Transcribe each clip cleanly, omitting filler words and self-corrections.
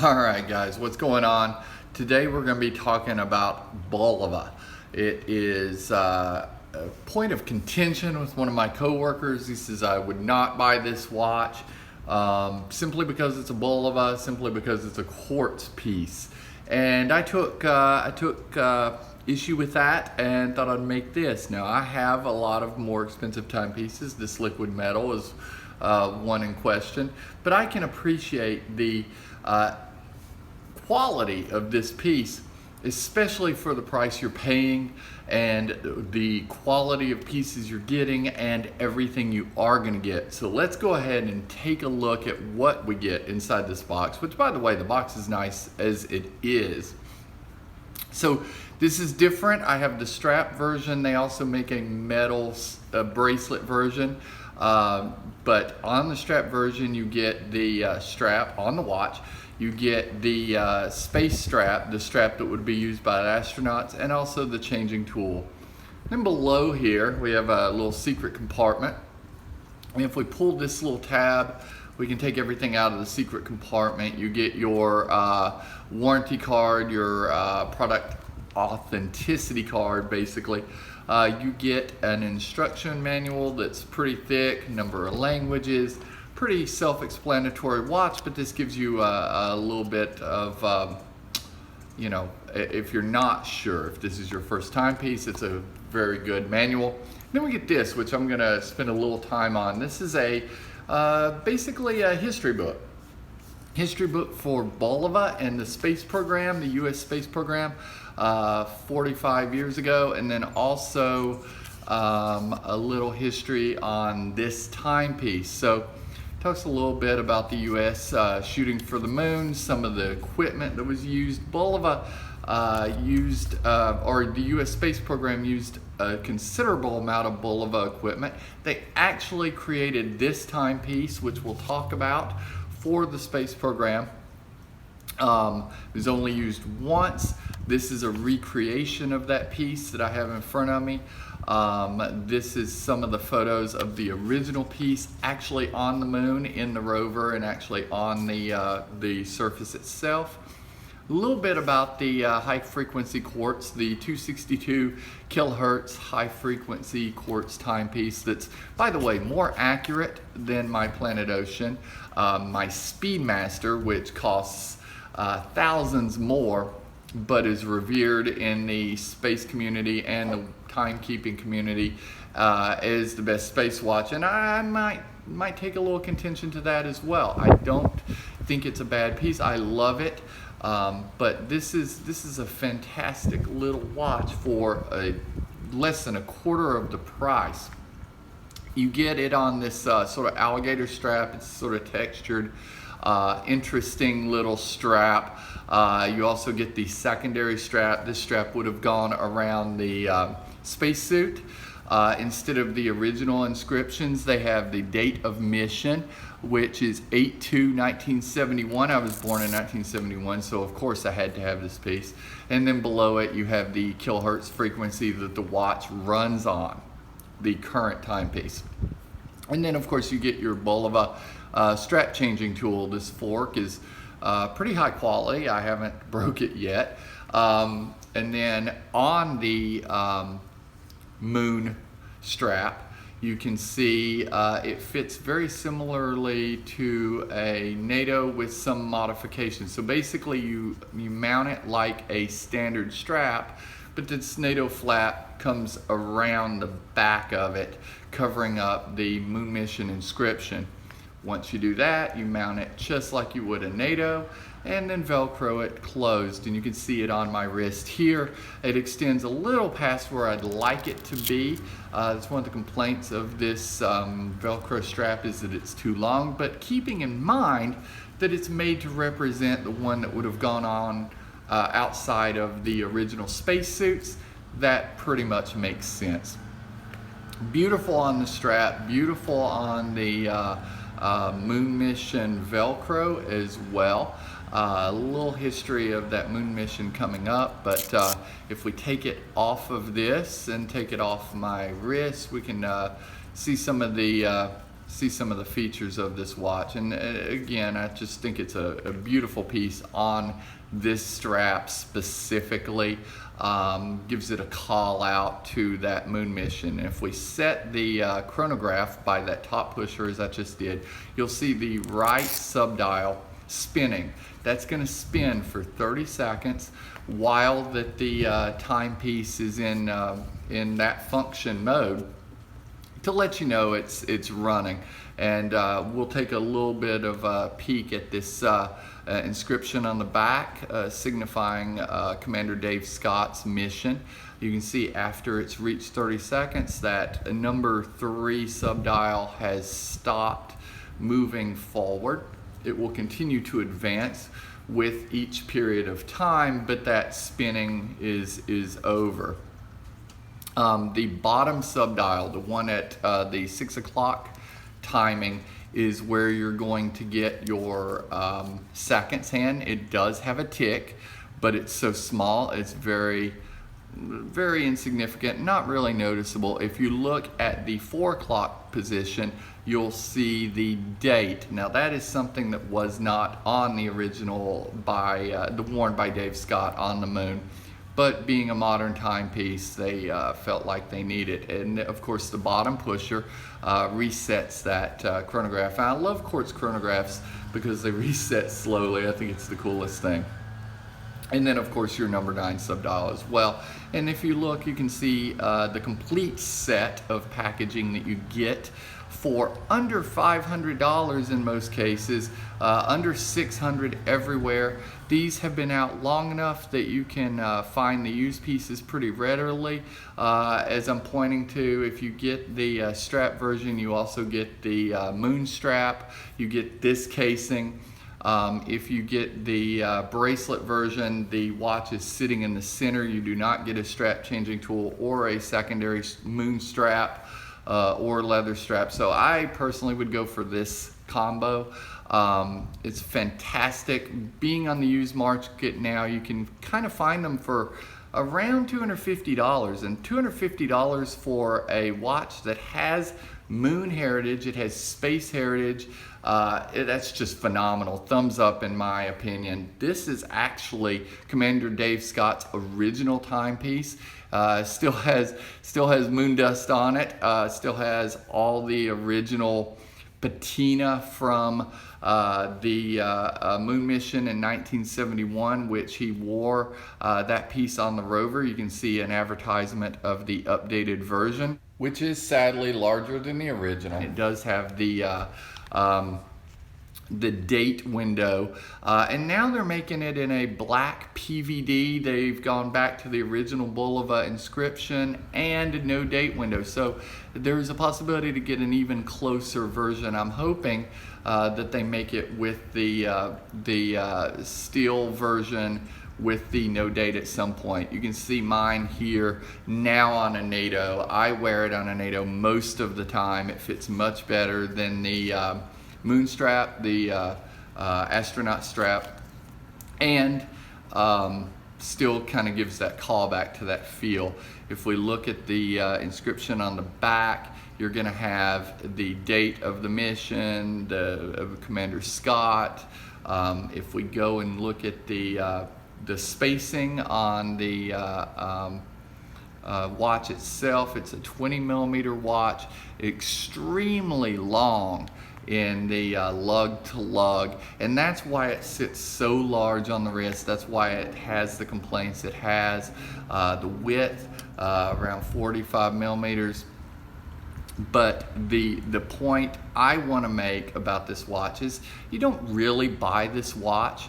Alright guys, what's going on? Today we're going to be talking about Bulova. It is a point of contention with one of my coworkers. He says I would not buy this watch simply because it's a Bulova, simply because it's a quartz piece. And I took issue with that and thought I'd make this. Now I have a lot of more expensive timepieces. This liquid metal is one in question, but I can appreciate the quality of this piece, especially for the price you're paying and the quality of pieces you're getting and everything you are going to get. So let's go ahead and take a look at what we get inside this box, which by the way, the box is nice as it is. So this is different. I have the strap version. They also make a metal bracelet version. But on the strap version, you get the strap on the watch. You get the space strap, the strap that would be used by astronauts, and also the changing tool. Then below here, we have a little secret compartment. And if we pull this little tab, we can take everything out of the secret compartment. You get your warranty card, your product authenticity card, basically. You get an instruction manual that's pretty thick, number of languages, pretty self-explanatory watch, but this gives you a little bit of, you know, if you're not sure if this is your first timepiece, it's a very good manual. Then we get this, which I'm gonna spend a little time on. This is a basically a history book. History book for Bulova and the space program, the US space program, 45 years ago, and then also a little history on this timepiece. So talks a little bit about the US shooting for the moon, some of the equipment that was used. Bulova or the US space program used a considerable amount of Bulova equipment. They actually created this timepiece, which we'll talk about, for the space program. It was only used once. This is a recreation of that piece that I have in front of me. This is some of the photos of the original piece actually on the moon in the rover and actually on the surface itself. A little bit about the high frequency quartz, the 262 kilohertz high frequency quartz timepiece that's, by the way, more accurate than my Planet Ocean. My Speedmaster, which costs thousands more, but is revered in the space community and the timekeeping community as the best space watch, and I might take a little contention to that as well. I don't think it's a bad piece. I love it, but this is a fantastic little watch for less than a quarter of the price. You get it on this sort of alligator strap. It's sort of textured, interesting little strap. You also get the secondary strap. This strap would have gone around the spacesuit. Instead of the original inscriptions, they have the date of mission, which is 8/2/1971. I was born in 1971, so of course I had to have this piece. And then below it, you have the kilohertz frequency that the watch runs on, the current timepiece. And then of course you get your Bulova strap changing tool. This fork is pretty high quality. I haven't broke it yet. And then on the moon strap, you can see it fits very similarly to a NATO with some modifications. So basically you mount it like a standard strap, but this NATO flap comes around the back of it, covering up the moon mission inscription. Once you do that, you mount it just like you would a NATO, and then Velcro it closed, and you can see it on my wrist here. It extends a little past where I'd like it to be. That's one of the complaints of this Velcro strap, is that it's too long, but keeping in mind that it's made to represent the one that would have gone on outside of the original spacesuits, that pretty much makes sense. Beautiful on the strap, beautiful on the moon mission Velcro as well. A little history of that moon mission coming up, but if we take it off of this and take it off my wrist, we can see some of the see some of the features of this watch. And again, I just think it's a beautiful piece on this strap specifically. Gives it a call out to that moon mission. If we set the chronograph by that top pusher as I just did, you'll see the right subdial spinning. That's going to spin for 30 seconds while that the timepiece is in that function mode, to let you know it's running. And we'll take a little bit of a peek at this inscription on the back, signifying Commander Dave Scott's mission. You can see after it's reached 30 seconds that number 3 subdial has stopped moving forward. It will continue to advance with each period of time, but that spinning is over. The bottom subdial, the one at the 6 o'clock timing, is where you're going to get your seconds hand. It does have a tick, but it's so small, it's very insignificant, not really noticeable. If you look at the 4 o'clock position, you'll see the date. Now that is something that was not on the original worn by Dave Scott on the moon. But being a modern timepiece, they felt like they need it. And of course the bottom pusher resets that chronograph. And I love quartz chronographs because they reset slowly. I think it's the coolest thing. And then of course your number 9 subdial as well. And if you look, you can see the complete set of packaging that you get for under $500 in most cases, under $600 everywhere. These have been out long enough that you can find the used pieces pretty readily. As I'm pointing to, if you get the strap version, you also get the moon strap, you get this casing. If you get the bracelet version, the watch is sitting in the center. You do not get a strap changing tool or a secondary moon strap or leather strap. So I personally would go for this combo. It's fantastic. Being on the used market now, you can kind of find them for around $250, and $250 for a watch that has moon heritage, it has space heritage. That's just phenomenal. Thumbs up in my opinion. This is actually Commander Dave Scott's original timepiece. Still has moon dust on it. Still has all the original patina from the moon mission in 1971, which he wore that piece on the rover. You can see an advertisement of the updated version, which is sadly larger than the original. It does have the date window, and now they're making it in a black PVD. They've gone back to the original Bulova inscription and no date window, so there's a possibility to get an even closer version. I'm hoping that they make it with the steel version with the no date at some point. You can see mine here now on a NATO. I wear it on a NATO most of the time. It fits much better than the moon strap, the astronaut strap, and still kind of gives that callback to that feel. If we look at the inscription on the back, you're going to have the date of the mission, of Commander Scott. If we go and look at the spacing on the watch itself, it's a 20mm watch, extremely long in the lug to lug, and that's why it sits so large on the wrist. That's why it has the complaints it has. The width around 45mm. But the point I want to make about this watch is you don't really buy this watch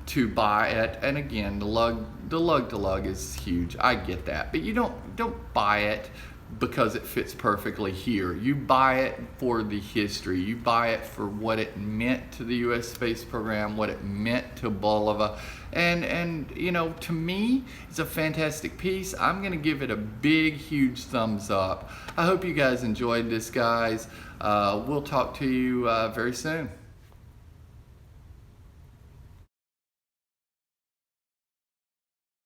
to buy it, and again, the lug to lug is huge, I get that, but you don't buy it because it fits perfectly here. You buy it for the history. You buy it for what it meant to the US space program, what it meant to Bulova, and you know, to me, it's a fantastic piece. I'm gonna give it a big, huge thumbs up. I hope you guys enjoyed this, guys. We'll talk to you very soon.